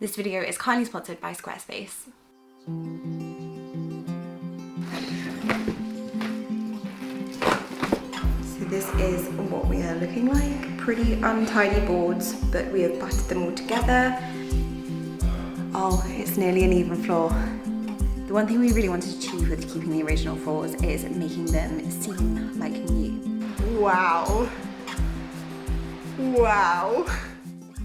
This video is kindly sponsored by Squarespace. So this is what we are looking like. Pretty untidy boards, but we have battered them all together. Oh, it's nearly an even floor. The one thing we really wanted to achieve with keeping the original floors is making them seem like new. Wow. Wow.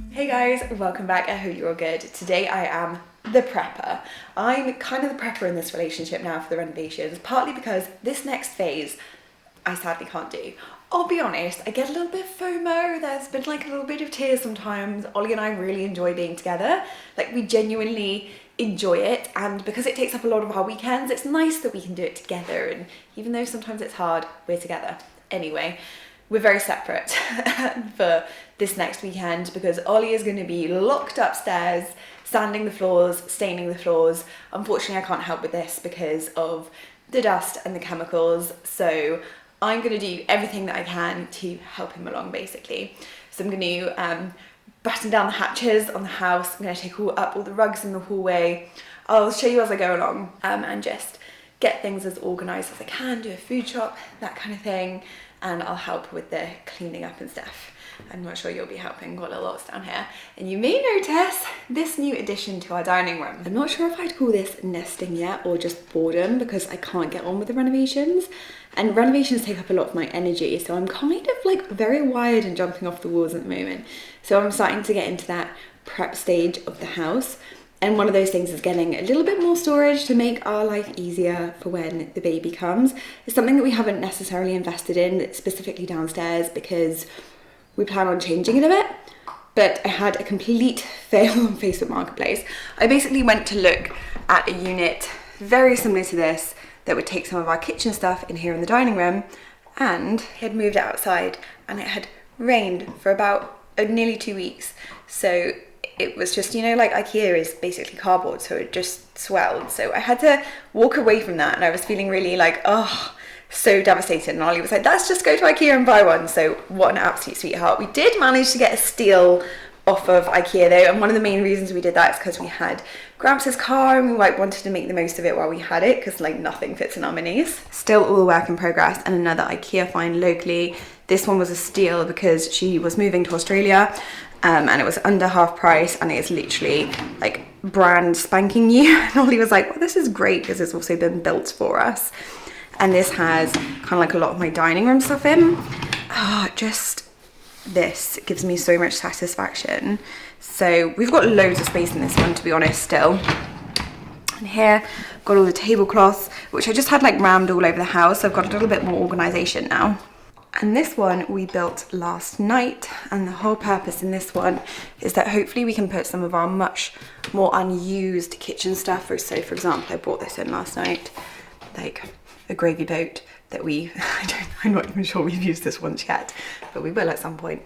Hey guys, welcome back. I hope you're all good. Today I am the prepper. I'm kind of the prepper in this relationship now for the renovations, partly because this next phase I sadly can't do. I'll be honest, I get a little bit of FOMO. There's been like a little bit of tears sometimes. Ollie and I really enjoy being together. Like, we genuinely enjoy it, and because it takes up a lot of our weekends, it's nice that we can do it together, and even though sometimes it's hard, we're together. Anyway, we're very separate for this next weekend because Ollie is going to be locked upstairs, sanding the floors, staining the floors. Unfortunately, I can't help with this because of the dust and the chemicals, so I'm going to do everything that I can to help him along, basically. So I'm going to batten down the hatches on the house. I'm going to take up all the rugs in the hallway. I'll show you as I go along, and just get things as organised as I can, do a food shop, that kind of thing, and I'll help with the cleaning up and stuff. I'm not sure you'll be helping, got little lots down here. And you may notice this new addition to our dining room. I'm not sure if I'd call this nesting yet or just boredom, because I can't get on with the renovations. And renovations take up a lot of my energy, so I'm kind of like very wired and jumping off the walls at the moment. So I'm starting to get into that prep stage of the house. And one of those things is getting a little bit more storage to make our life easier for when the baby comes. It's something that we haven't necessarily invested in, specifically downstairs, because we plan on changing it a bit. But I had a complete fail on Facebook Marketplace. I basically went to look at a unit very similar to this that would take some of our kitchen stuff in here in the dining room, and it had moved outside and it had rained for about nearly 2 weeks. So it was just, you know, like IKEA is basically cardboard, so it just swelled. So I had to walk away from that, and I was feeling really like, oh, so devastated. And Ollie was like, let's just go to IKEA and buy one. So what an absolute sweetheart. We did manage to get a steal off of IKEA though, and one of the main reasons we did that is because we had Gramps' car and we like wanted to make the most of it while we had it, because like nothing fits in our minis. Still all work in progress, and another IKEA find locally. This one was a steal because she was moving to Australia, and it was under half price, and it's literally like brand spanking new. And Ollie was like, well, this is great because it's also been built for us. And this has kind of like a lot of my dining room stuff in. This gives me so much satisfaction. So we've got loads of space in this one, to be honest, still. And here, I've got all the tablecloths, which I just had like rammed all over the house. So I've got a little bit more organisation now. And this one we built last night, and the whole purpose in this one is that hopefully we can put some of our much more unused kitchen stuff. So for example, I brought this in last night, like a gravy boat that I'm not even sure we've used this once yet, but we will at some point.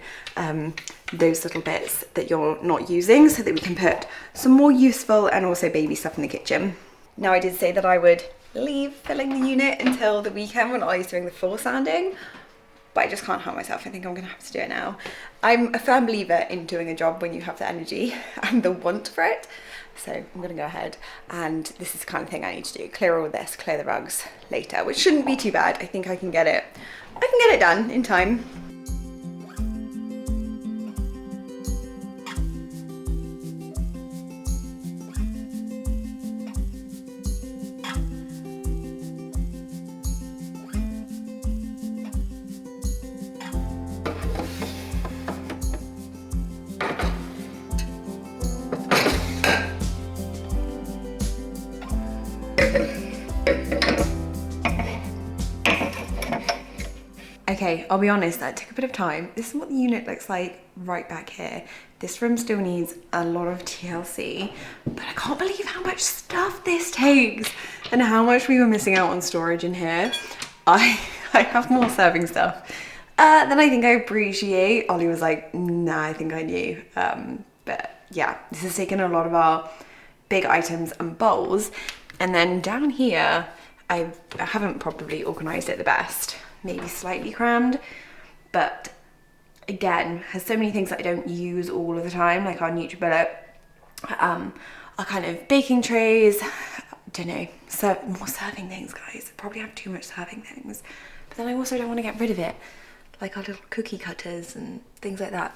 Those little bits that you're not using, so that we can put some more useful and also baby stuff in the kitchen. Now, I did say that I would leave filling the unit until the weekend when Ollie's doing the floor sanding, but I just can't help myself. I think I'm gonna have to do it now. I'm a firm believer in doing a job when you have the energy and the want for it. So I'm gonna go ahead, and this is the kind of thing I need to do. Clear all this, clear the rugs later, which shouldn't be too bad. I think I can get it done in time. Okay, I'll be honest, that took a bit of time. This is what the unit looks like right back here. This room still needs a lot of TLC, but I can't believe how much stuff this takes and how much we were missing out on storage in here. I have more serving stuff than I think I appreciate. Ollie was like, nah, I think I knew. But yeah, this has taken a lot of our big items and bowls. And then down here, I haven't probably organised it the best. Maybe slightly crammed, but again, has so many things that I don't use all of the time, like our NutriBullet our kind of baking trays. Don't know, more serving things, guys. Probably have too much serving things, but then I also don't want to get rid of it, like our little cookie cutters and things like that.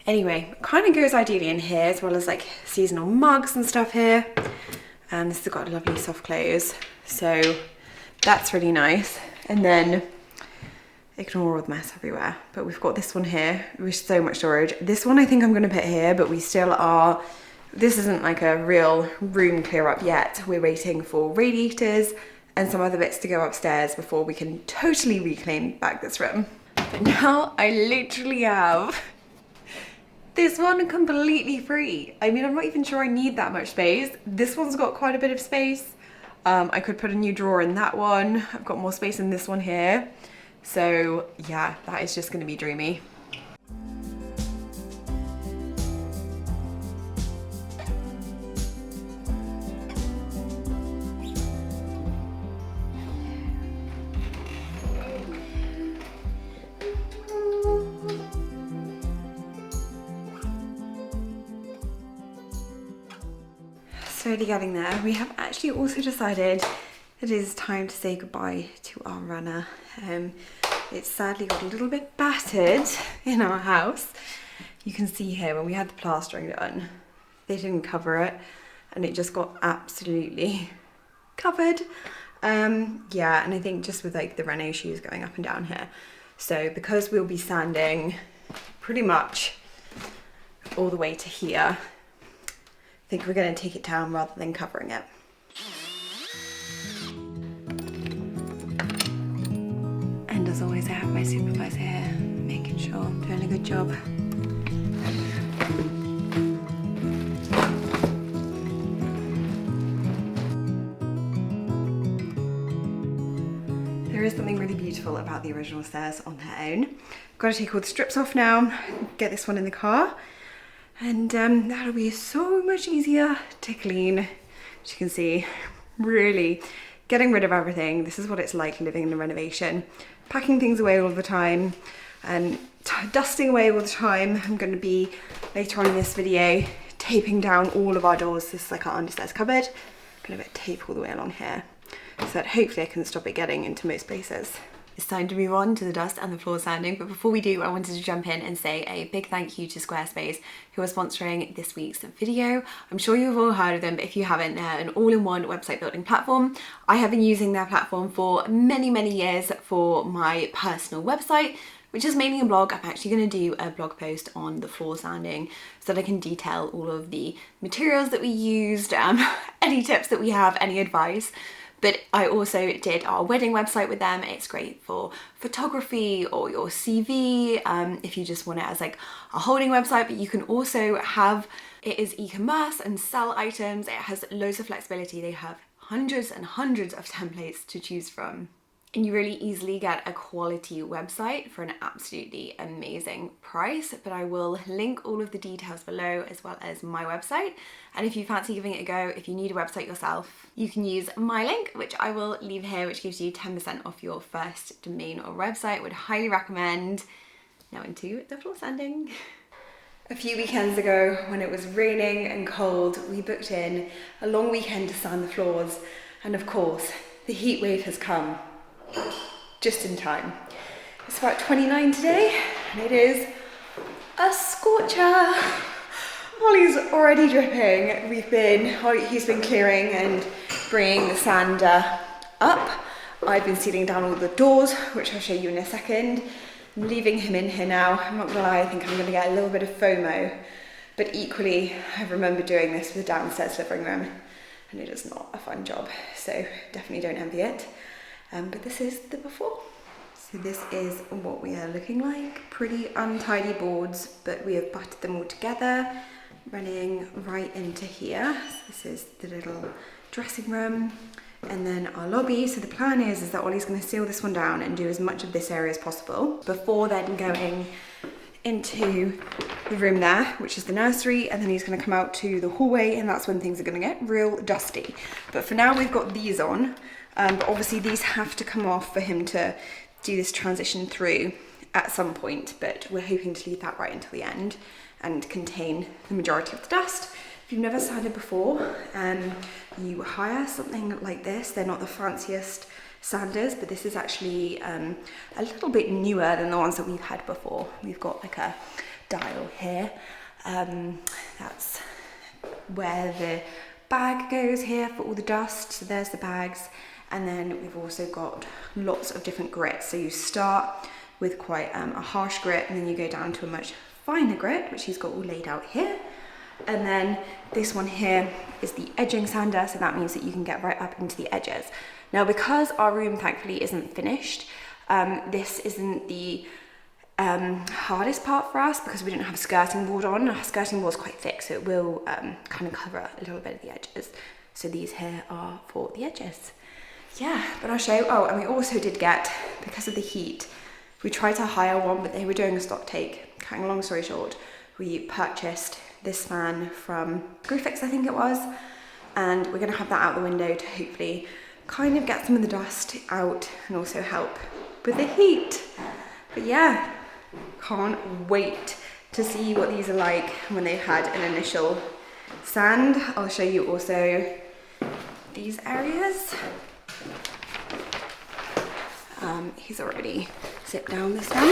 Anyway, kind of goes ideally in here, as well as like seasonal mugs and stuff here. And this has got a lovely soft close, so that's really nice. And then ignore all the mess everywhere, but we've got this one here with so much storage. This one I think I'm going to put here, but we still are, this isn't like a real room clear up yet. We're waiting for radiators and some other bits to go upstairs before we can totally reclaim back this room. But now I literally have this one completely free. I mean, I'm not even sure I need that much space. This one's got quite a bit of space. I could put a new drawer in that one. I've got more space in this one here. So yeah, that is just gonna be dreamy. Slowly getting there. We have actually also decided it is time to say goodbye to our runner. It's sadly got a little bit battered in our house. You can see here when we had the plastering done, they didn't cover it and it just got absolutely covered. Yeah, and I think just with like the Renault shoes going up and down here. So because we'll be sanding pretty much all the way to here, I think we're going to take it down rather than covering it. And as always, I have my supervisor here, making sure I'm doing a good job. There is something really beautiful about the original stairs on their own. I've got to take all the strips off now, get this one in the car. And that'll be so much easier to clean. As you can see, really getting rid of everything. This is what it's like living in a renovation. Packing things away all the time and dusting away all the time. I'm going to be, later on in this video, taping down all of our doors. This is like our understairs cupboard. I'm going to put tape all the way along here so that hopefully I can stop it getting into most places. It's time to move on to the dust and the floor sanding, but before we do, I wanted to jump in and say a big thank you to Squarespace, who are sponsoring this week's video. I'm sure you've all heard of them, but if you haven't, they're an all-in-one website building platform. I have been using their platform for many, many years for my personal website, which is mainly a blog. I'm actually going to do a blog post on the floor sanding so that I can detail all of the materials that we used, any tips that we have, any advice. But I also did our wedding website with them. It's great for photography or your CV, if you just want it as like a holding website, but you can also have, it is e-commerce and sell items. It has loads of flexibility. They have hundreds and hundreds of templates to choose from. And you really easily get a quality website for an absolutely amazing price. But I will link all of the details below, as well as my website. And if you fancy giving it a go, if you need a website yourself, you can use my link, which I will leave here, which gives you 10% off your first domain or website. Would highly recommend. Now into the floor sanding. A few weekends ago, when it was raining and cold, we booked in a long weekend to sand the floors. And of course, the heat wave has come. Just in time. It's about 29 today and it is a scorcher. Holly's already dripping. He's been clearing and bringing the sander up. I've been sealing down all the doors, which I'll show you in a second. I'm leaving him in here now. I'm not gonna lie, I think I'm gonna get a little bit of FOMO, but equally I remember doing this with the downstairs living room and it is not a fun job, so definitely don't envy it. But this is the before. So this is what we are looking like. Pretty untidy boards, but we have butted them all together, running right into here. So this is the little dressing room and then our lobby. So the plan is that Ollie's going to seal this one down and do as much of this area as possible before then going into the room there, which is the nursery, and then he's going to come out to the hallway, and that's when things are going to get real dusty. But for now we've got these on. But obviously these have to come off for him to do this transition through at some point, but we're hoping to leave that right until the end and contain the majority of the dust. If you've never sanded before, you hire something like this. They're not the fanciest sanders, but this is actually a little bit newer than the ones that we've had before. We've got like a dial here. That's where the bag goes here for all the dust. So there's the bags. And then we've also got lots of different grits. So you start with quite a harsh grit, and then you go down to a much finer grit, which he's got all laid out here. And then this one here is the edging sander, so that means that you can get right up into the edges. Now, because our room thankfully isn't finished, this isn't the hardest part for us because we didn't have a skirting board on. Our skirting board is quite thick, so it will kind of cover a little bit of the edges. So these here are for the edges. Yeah, but I'll show you. Oh, and we also did get, because of the heat, we tried to hire one, but they were doing a stock take. Cutting a long story short, we purchased this fan from Screwfix, I think it was, and we're gonna have that out the window to hopefully kind of get some of the dust out and also help with the heat. But yeah, can't wait to see what these are like when they've had an initial sand. I'll show you also these areas. He's already zipped down this one.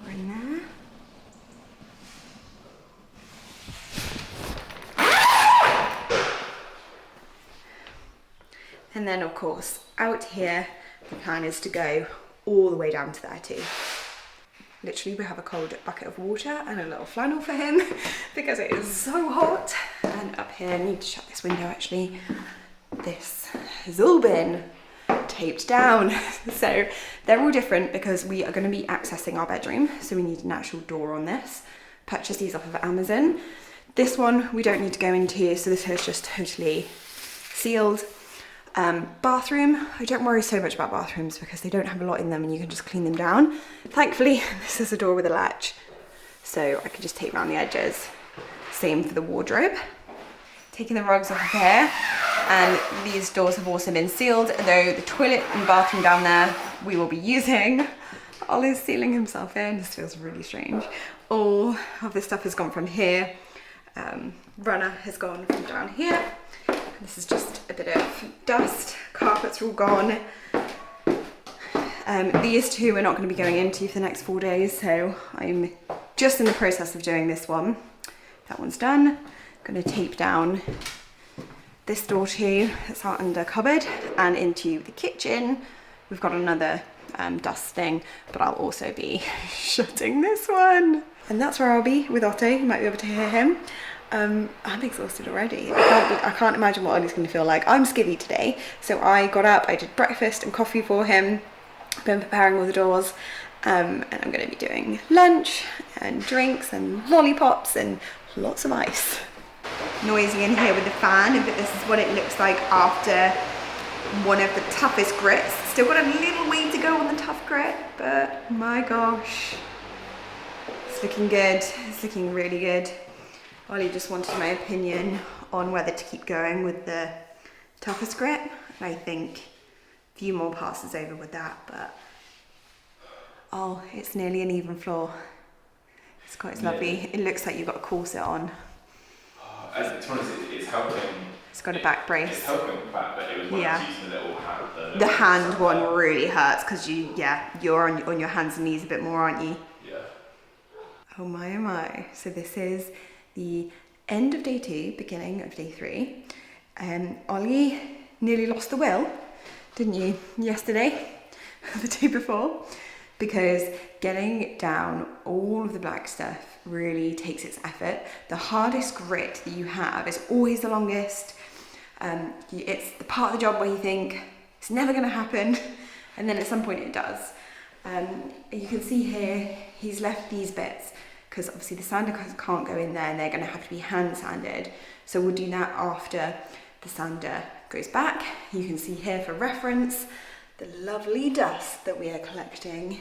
We're in there. And then of course, out here, the plan is to go all the way down to there too. Literally, we have a cold bucket of water and a little flannel for him because it is so hot. And up here, I need to shut this window actually. This has all been taped down. So they're all different because we are going to be accessing our bedroom. So we need an actual door on this. Purchase these off of Amazon. This one we don't need to go into, so this is just totally sealed. Bathroom, I don't worry so much about bathrooms because they don't have a lot in them and you can just clean them down. Thankfully, this is a door with a latch, so I can just tape around the edges. Same for the wardrobe. Taking the rugs off of here, and these doors have also been sealed, though the toilet and bathroom down there we will be using. Ollie's sealing himself in. This feels really strange. All of this stuff has gone from here. Runner has gone from down here. This is just a bit of dust. Carpets are all gone. These two we're not going to be going into for the next 4 days, so I'm just in the process of doing this one. That one's done. I'm going to tape down this door too. That's our under cupboard, and into the kitchen. We've got another dust thing, but I'll also be shutting this one. And that's where I'll be with Otto. You might be able to hear him. I'm exhausted already. I can't imagine what Ollie's going to feel like. I'm skivvy today, so I got up, I did breakfast and coffee for him, been preparing all the doors, and I'm going to be doing lunch and drinks and lollipops and lots of ice. Noisy in here with the fan, but this is what it looks like after one of the toughest grits. Still got a little way to go on the tough grit, but my gosh, it's looking good. It's looking really good. Ollie just wanted my opinion on whether to keep going with the toughest grit, and I think a few more passes over with that, but oh, it's nearly an even floor. It's quite lovely. It looks like you've got a corset on. As to be honest, it's helping. It's got a back brace. It's helping the fact that it was one of using the little hand. The hand one really hurts because you're on your hands and knees a bit more, aren't you? Yeah. Oh my, oh my. So this is the end of day 2, beginning of day 3. Ollie nearly lost the will, didn't you, yesterday, the day before? Because getting down all of the black stuff really takes its effort. The hardest grit that you have is always the longest. It's the part of the job where you think it's never going to happen, and then at some point it does. You can see here he's left these bits because obviously the sander can't go in there and they're going to have to be hand sanded. So we'll do that after the sander goes back. You can see here for reference the lovely dust that we are collecting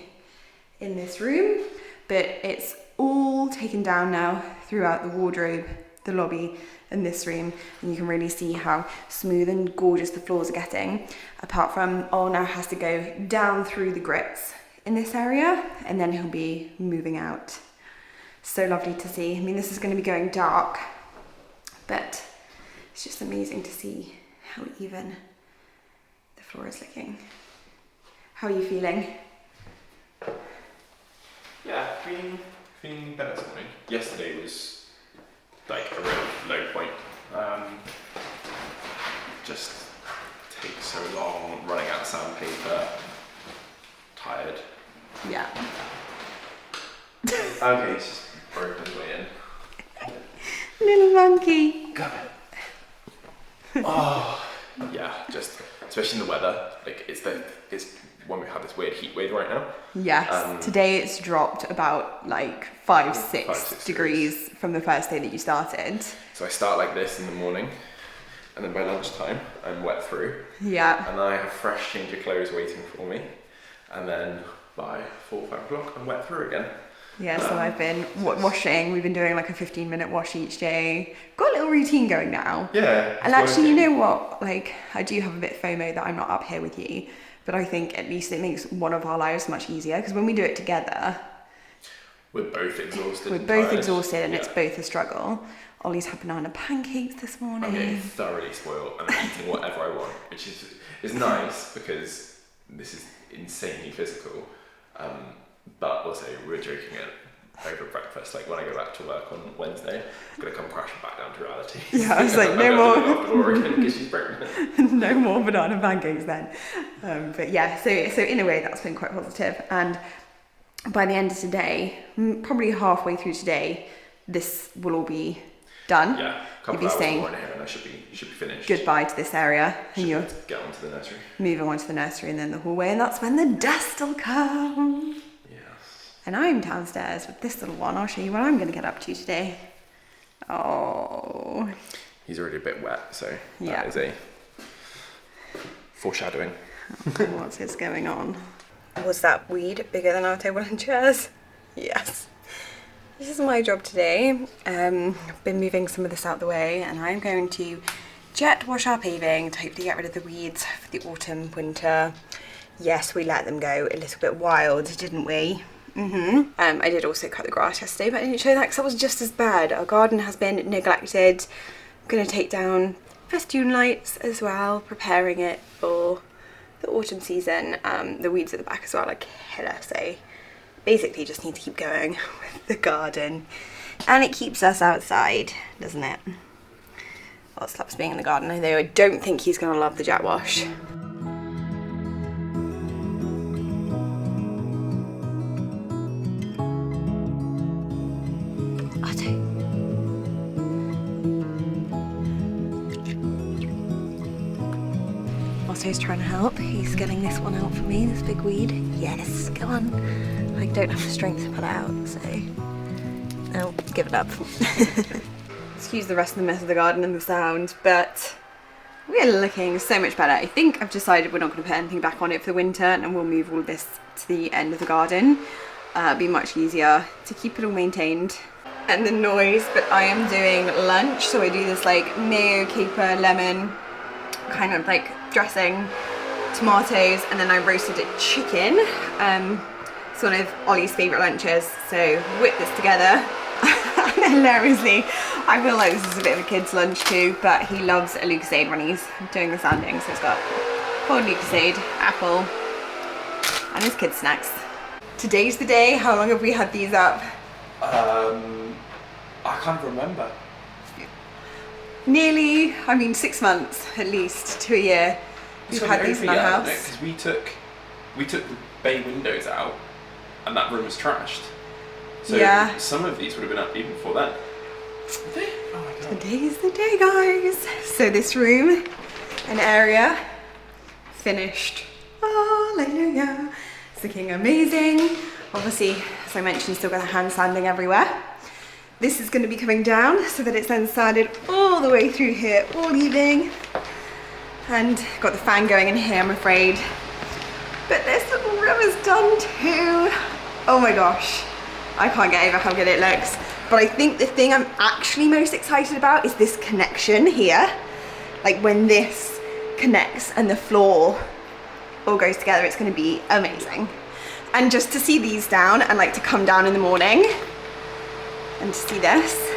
in this room, but it's all taken down now throughout the wardrobe, the lobby, and this room, and you can really see how smooth and gorgeous the floors are getting, apart from Ol now has to go down through the grits in this area, and then he'll be moving out So lovely to see. I mean, this is going to be going dark, but it's just amazing to see how even the floor is looking. How are you feeling? Yeah, feeling better this morning. Yesterday was like a real low point. Just takes so long, running out of sandpaper, tired. Yeah. Okay, it's just broken his way in. Little monkey. Got it. Oh, yeah, just especially in the weather. Like it's when we have this weird heat wave right now. Yes. Today it's dropped about like 5-6 degrees from the first day that you started. So I start like this in the morning, and then by lunchtime I'm wet through. Yeah. And I have fresh change of clothes waiting for me, and then by 4 or 5 o'clock I'm wet through again. Yeah, so I've been washing. We've been doing like a 15-minute wash each day. Got a little routine going now. Yeah. And actually, you know what? Like, I do have a bit FOMO that I'm not up here with you, but I think at least it makes one of our lives much easier, because when we do it together, we're both exhausted. And it's both a struggle. Ollie's had banana pancakes this morning. I'm getting thoroughly spoiled and I'm eating whatever I want, which is nice because this is insanely physical. But also we're joking it over breakfast. Like when I go back to work on Wednesday, I'm gonna come crashing back down to reality. Yeah, I was like, no more. Because she's pregnant. No more banana pancakes then. But yeah, so in a way that's been quite positive. And by the end of today, probably halfway through today, this will all be done. Yeah, a couple of hours more in here and I should be finished. Goodbye to this area, and you'll get on to the nursery. Moving on to the nursery and then the hallway, and that's when the dust will come. Yes. And I'm downstairs with this little one. I'll show you what I'm going to get up to today. Oh. He's already a bit wet, so yeah. That is a foreshadowing. What's going on? Was that weed bigger than our table and chairs? Yes. This is my job today. I've been moving some of this out the way, and I'm going to jet wash our paving to hopefully get rid of the weeds for the autumn, winter. Yes, we let them go a little bit wild, didn't we? I did also cut the grass yesterday, but I didn't show that because it was just as bad. Our garden has been neglected. I'm going to take down festoon lights as well, preparing it for the autumn season. The weeds at the back as well, like killer, so basically just need to keep going with the garden, and it keeps us outside, doesn't it? Well, it slaps being in the garden, although I don't think he's going to love the jet wash. Otto's trying to help. He's getting this one out for me, this big weed. Yes, go on. I don't have the strength to pull it out, so I'll give it up. Excuse the rest of the mess of the garden and the sound, but we're looking so much better. I think I've decided we're not going to put anything back on it for the winter, and we'll move all of this to the end of the garden. It'll be much easier to keep it all maintained. And the noise, but I am doing lunch, so I do this like mayo, caper, lemon, kind of like dressing, tomatoes, and then I roasted a chicken. It's one of Ollie's favourite lunches, so whip this together. And hilariously, I feel like this is a bit of a kid's lunch too, but he loves a Lucozade when he's doing the sanding, so it's got cold Lucozade, apple, and his kids' snacks. Today's the day. How long have we had these up? I can't remember. Nearly, 6 months at least to a year. We've had these in our house. Because we took the bay windows out, and that room was trashed. So yeah. Some of these would have been up even before that. Oh my god. Today's the day, guys. So this room, an area, finished. Hallelujah. It's looking amazing. Obviously, as I mentioned, still got the hand sanding everywhere. This is going to be coming down so that it's then sanded all the way through here all evening. And got the fan going in here, I'm afraid. But this little room is done too. Oh my gosh. I can't get over how good it looks. But I think the thing I'm actually most excited about is this connection here. Like when this connects and the floor all goes together, it's going to be amazing. And just to see these down and like to come down in the morning, and to see this.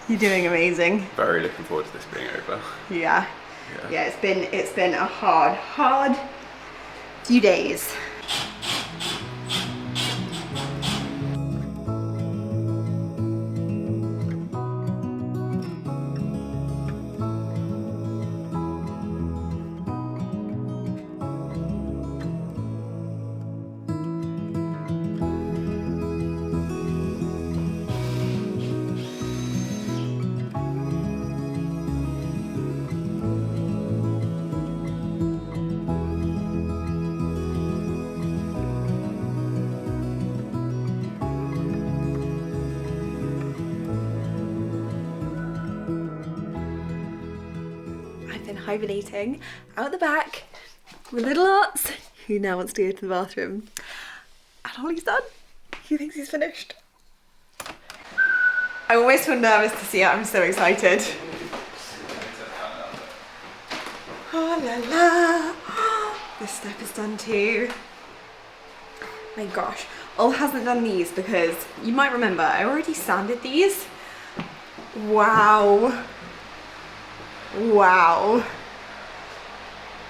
You're doing amazing. Very looking forward to this being over. Yeah. Yeah, it's been a hard few days. Hibernating out the back with little Arts, who now wants to go to the bathroom. And Ollie's done. He thinks he's finished. I always feel nervous to see it. I'm so excited. Oh la la. This step is done too. My gosh. Ol hasn't done these because you might remember I already sanded these. Wow. Wow.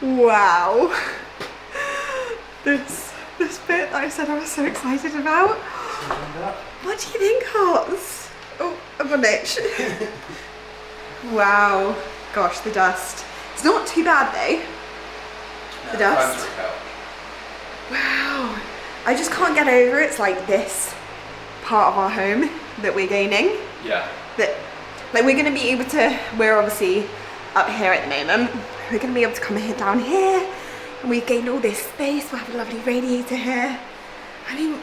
Wow. This bit that I said I was so excited about. What do you think, Hearts? Oh, I've got an itch. Wow. Gosh, the dust. It's not too bad though. The dust. Wow. I just can't get over it's like this part of our home that we're gaining. Yeah. That like we're gonna be able to, we're obviously up here at the moment. We're gonna be able to come here down here and we've gained all this space. We'll have a lovely radiator here. I mean,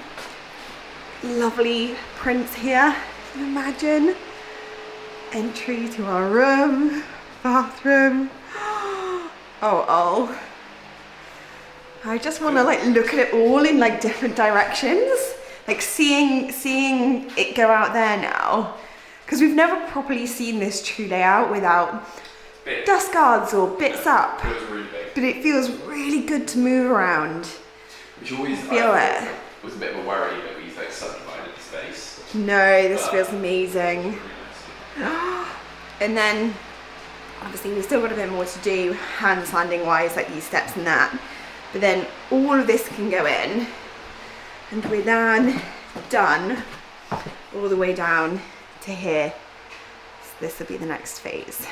lovely prints here. Can you imagine? Entry to our room, bathroom. Oh. I just wanna like look at it all in like different directions. Like seeing it go out there now. Because we've never properly seen this true layout without dust guards or bits up. It feels really big. But it feels really good to move around. Which always feel it. Was a bit of a worry that we like subdivided the space. No, this feels amazing. And then obviously we've still got a bit more to do hand sanding wise, like these steps and that. But then all of this can go in and we're then done all the way down to here. So this will be the next phase.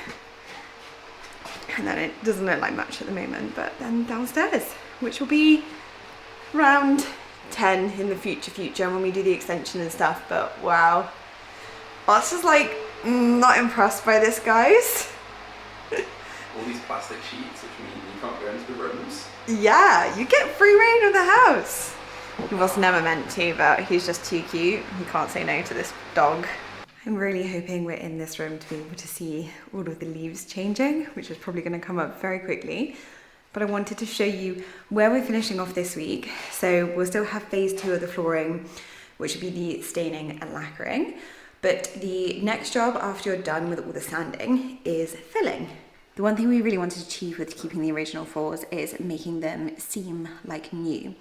And then it doesn't look like much at the moment, but then downstairs, which will be around 10 in the future when we do the extension and stuff. But wow, I was just like not impressed by this, guys. All these plastic sheets, which mean you can't go into the rooms. Yeah, you get free reign of the house. He was never meant to, but he's just too cute. He can't say no to this dog. I'm really hoping we're in this room to be able to see all of the leaves changing, which is probably going to come up very quickly. But I wanted to show you where we're finishing off this week. So we'll still have phase 2 of the flooring, which would be the staining and lacquering. But the next job after you're done with all the sanding is filling. The one thing we really wanted to achieve with keeping the original floors is making them seem like new.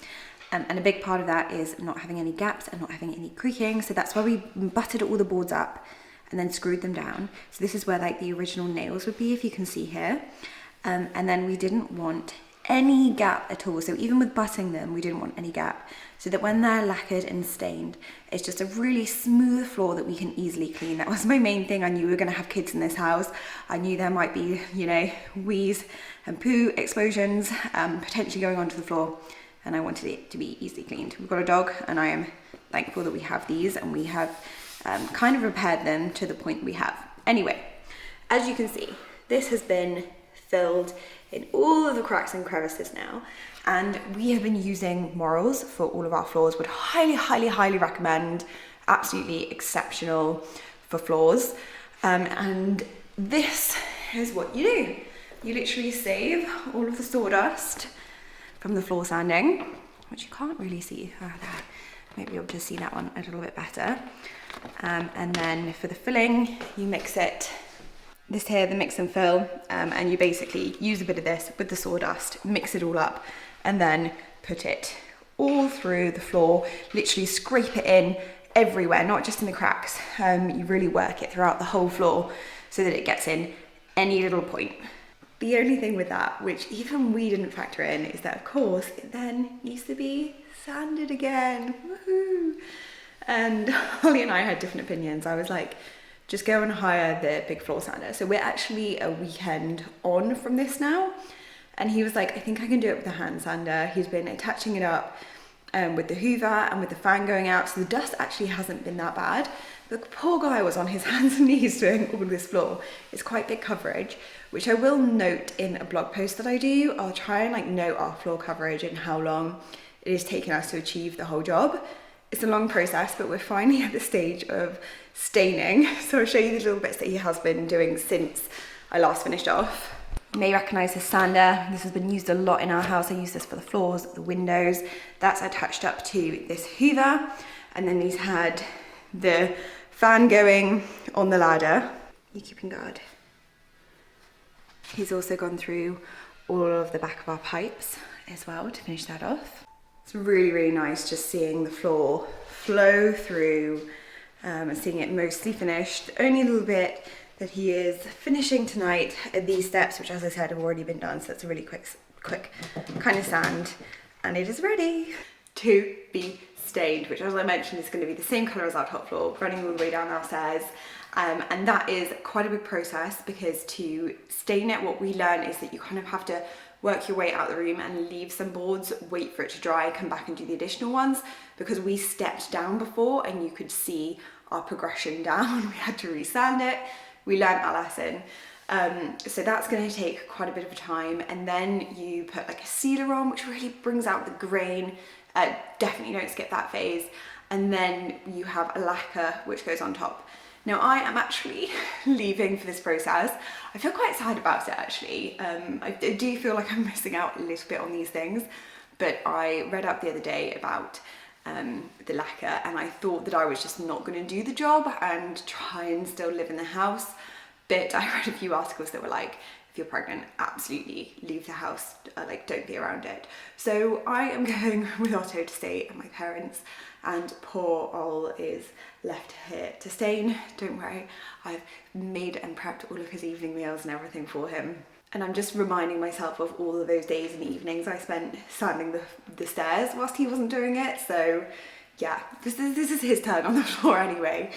And a big part of that is not having any gaps and not having any creaking. So that's why we buttered all the boards up and then screwed them down. So this is where like the original nails would be, if you can see here. And then we didn't want any gap at all. So even with butting them, we didn't want any gap. So that when they're lacquered and stained, it's just a really smooth floor that we can easily clean. That was my main thing. I knew we were gonna have kids in this house. I knew there might be, you know, wheeze and poo explosions potentially going onto the floor. And I wanted it to be easily cleaned. We've got a dog and I am thankful that we have these and we have kind of repaired them to the point we have. Anyway, as you can see, this has been filled in all of the cracks and crevices now. And we have been using Morals for all of our floors. Would highly recommend. Absolutely exceptional for floors. And this is what you do. You literally save all of the sawdust from the floor sanding, which you can't really see. Oh, there. Might be able to see that one a little bit better. And then for the filling, you mix it. This here, the mix and fill, and you basically use a bit of this with the sawdust, mix it all up, and then put it all through the floor, literally scrape it in everywhere, not just in the cracks. You really work it throughout the whole floor so that it gets in any little point. The only thing with that, which even we didn't factor in, is that of course it then needs to be sanded again. Woohoo! And Holly and I had different opinions. I was like, just go and hire the big floor sander. So we're actually a weekend on from this now. And he was like, I think I can do it with a hand sander. He's been attaching it up with the hoover and with the fan going out. So the dust actually hasn't been that bad. The poor guy was on his hands and knees doing all this floor. It's quite big coverage, which I will note in a blog post that I do. I'll try and like note our floor coverage and how long it is taking us to achieve the whole job. It's a long process, but we're finally at the stage of staining. So I'll show you the little bits that he has been doing since I last finished off. You may recognise this sander. This has been used a lot in our house. I use this for the floors, the windows. That's attached up to this hoover. And then he's had the fan going on the ladder. You keeping guard? He's also gone through all of the back of our pipes as well to finish that off. It's really, really nice just seeing the floor flow through and seeing it mostly finished. The only little bit that he is finishing tonight are these steps, which as I said have already been done, so that's a really quick kind of sand, and it is ready to be stained, which as I mentioned is going to be the same colour as our top floor, running all the way down our stairs. And that is quite a big process, because to stain it, what we learn is that you kind of have to work your way out the room and leave some boards, wait for it to dry, come back and do the additional ones, because we stepped down before and you could see our progression down. We had to resand it. We learned our lesson. So that's going to take quite a bit of time, and then you put like a sealer on, which really brings out the grain. Definitely don't skip that phase. And then you have a lacquer which goes on top. Now I am actually leaving for this process. I feel quite sad about it actually. I do feel like I'm missing out a little bit on these things, but I read up the other day about the lacquer, and I thought that I was just not going to do the job and try and still live in the house. But I read a few articles that were like, if you're pregnant, absolutely leave the house, like don't be around it. So I am going with Otto to stay at my parents', and poor Ol is left here to stain. Don't worry, I've made and prepped all of his evening meals and everything for him. And I'm just reminding myself of all of those days and evenings I spent sanding the stairs whilst he wasn't doing it. So yeah, this is his turn on the floor anyway.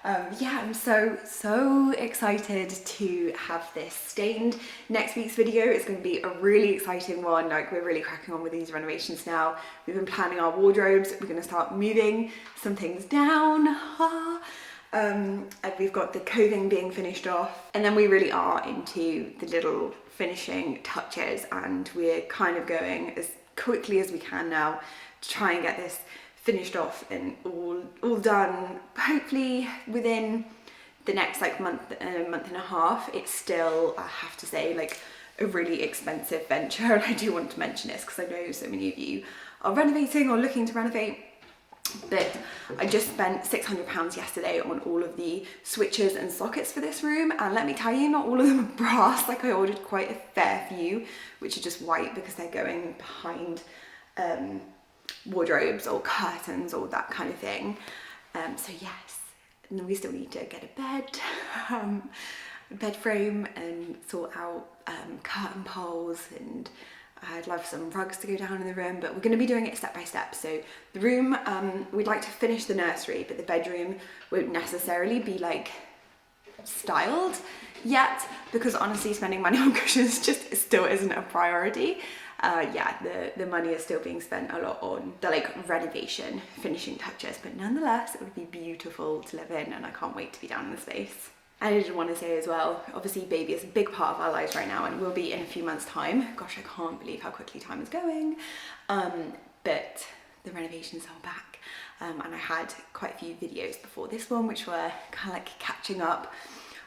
Yeah, I'm so excited to have this stained. Next week's video is going to be a really exciting one. Like, we're really cracking on with these renovations now. We've been planning our wardrobes. We're going to start moving some things down. And we've got the coving being finished off, and then we really are into the little finishing touches, and we're kind of going as quickly as we can now to try and get this finished off and all done, hopefully within the next like month and a half. It's still, I have to say, like a really expensive venture, and I do want to mention this because I know so many of you are renovating or looking to renovate. But I just spent £600 yesterday on all of the switches and sockets for this room, and let me tell you, not all of them are brass. Like, I ordered quite a fair few which are just white because they're going behind wardrobes or curtains or that kind of thing. So yes, and then we still need to get a bed frame and sort out curtain poles, and I'd love some rugs to go down in the room, but we're going to be doing it step by step. So the room, we'd like to finish the nursery, but the bedroom won't necessarily be like styled yet, because honestly spending money on cushions just still isn't a priority. Yeah, the money is still being spent a lot on the like renovation, finishing touches, but nonetheless it would be beautiful to live in, and I can't wait to be down in the space. And I did want to say as well, obviously baby is a big part of our lives right now, and will be in a few months' time. Gosh, I can't believe how quickly time is going. But the renovations are back, and I had quite a few videos before this one which were kind of like catching up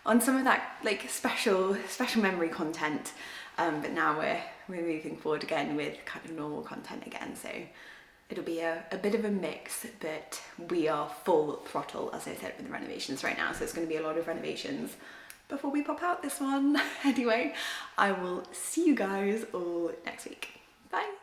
on some of that like special memory content. But now we're moving forward again with kind of normal content again, so it'll be a bit of a mix, but we are full throttle, as I said, with the renovations right now, so it's going to be a lot of renovations before we pop out this one. Anyway, I will see you guys all next week. Bye!